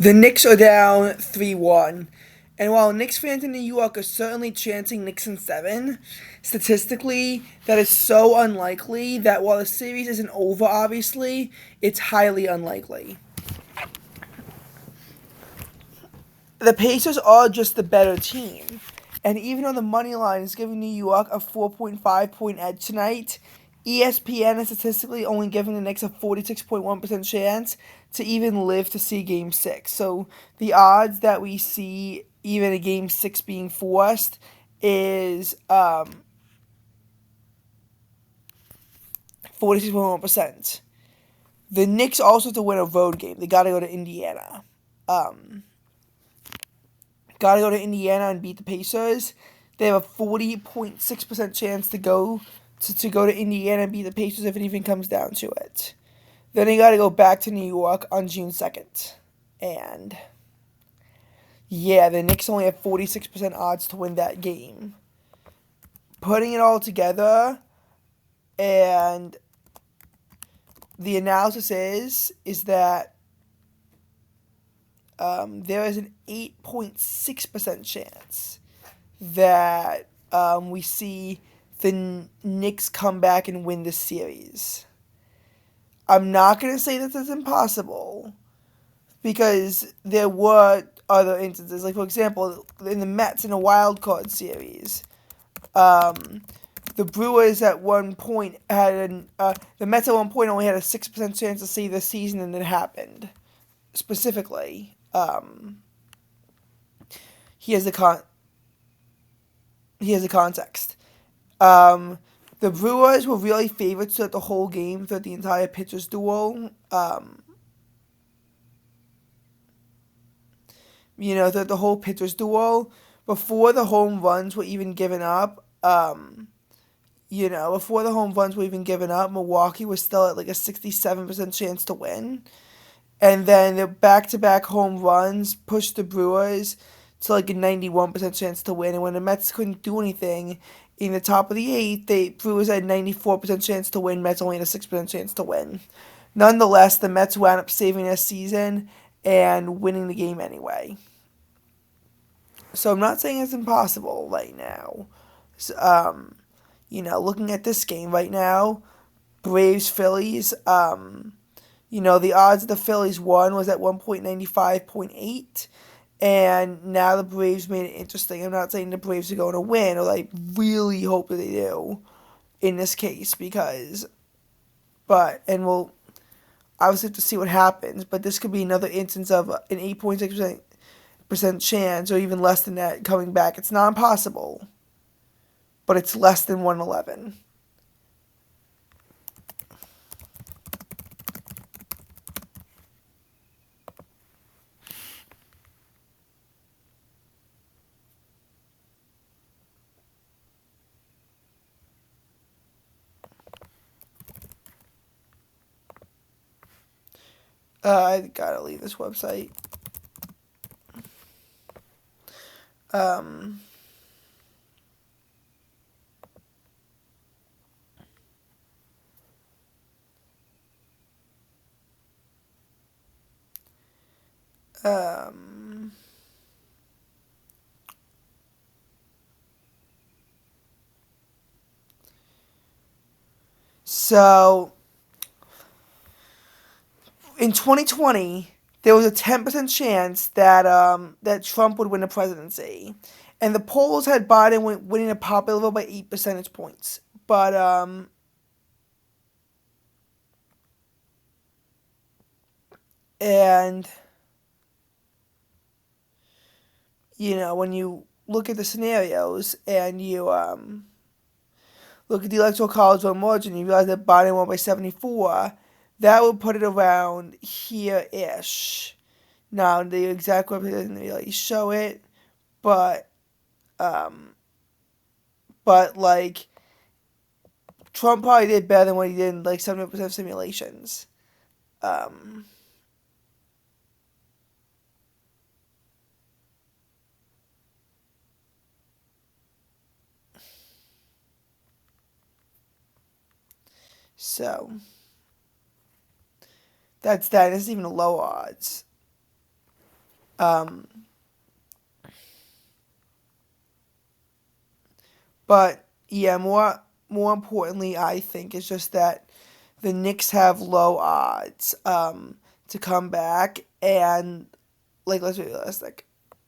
The Knicks are down 3-1. And while Knicks fans in New York are certainly chanting Knicks in seven, statistically, that is so unlikely that while the series isn't over, obviously, it's highly unlikely. The Pacers are just the better team. And even though the money line is giving New York a 4.5 point edge tonight, ESPN is statistically only giving the Knicks a 46.1% chance to even live to see game six. So the odds that we see even a game six being forced is 46.1%. The Knicks also have to win a road game. They got to go to Indiana. Um, got to go to Indiana and beat the Pacers. They have a 40.6% chance to go to Indiana and beat the Pacers if it even comes down to it. Then they got to go back to New York on June 2nd. And yeah, the Knicks only have 46% odds to win that game. Putting it all together, and the analysis is that there is an 8.6% chance that we see the Knicks come back and win this series. I'm not going to say that that's impossible because there were other instances. Like, for example, in the Mets in a wild card series, the Brewers at one point the Mets at one point only had a 6% chance to see the season, and it happened. Specifically, here's the context. Um, the Brewers were really favorites throughout the whole game, throughout the entire pitchers duel. Throughout the whole pitchers duel, before the home runs were even given up. Before the home runs were even given up, Milwaukee was still at like a 67% chance to win. And then the back-to-back home runs pushed the Brewers to like a 91% chance to win. And when the Mets couldn't do anything in the top of the eighth, the Brewers had a 94% chance to win. Mets only had a 6% chance to win. Nonetheless, the Mets wound up saving their season and winning the game anyway. So I'm not saying it's impossible right now. So, looking at this game right now, Braves Phillies. The odds of the Phillies won was at 1.95.8, and now the Braves made it interesting. I'm not saying the Braves are going to win, or I really hope that they do in this case and we'll obviously have to see what happens. But this could be another instance of an 8.6% chance, or even less than that, coming back. It's not impossible, but it's less than 111. I gotta leave this website. Um, um, so in 2020, there was a 10% chance that Trump would win the presidency, and the polls had Biden winning the popular vote by 8 percentage points. But and when you look at the scenarios and you look at the electoral college vote margin, you realize that Biden won by 74. That would put it around here-ish. Now, the exact website doesn't really show it, but um, like Trump probably did better than what he did in like 70% of simulations. Um, so that's that. This is even low odds. Um, but yeah, more importantly, I think is just that the Knicks have low odds to come back, and like let's be realistic.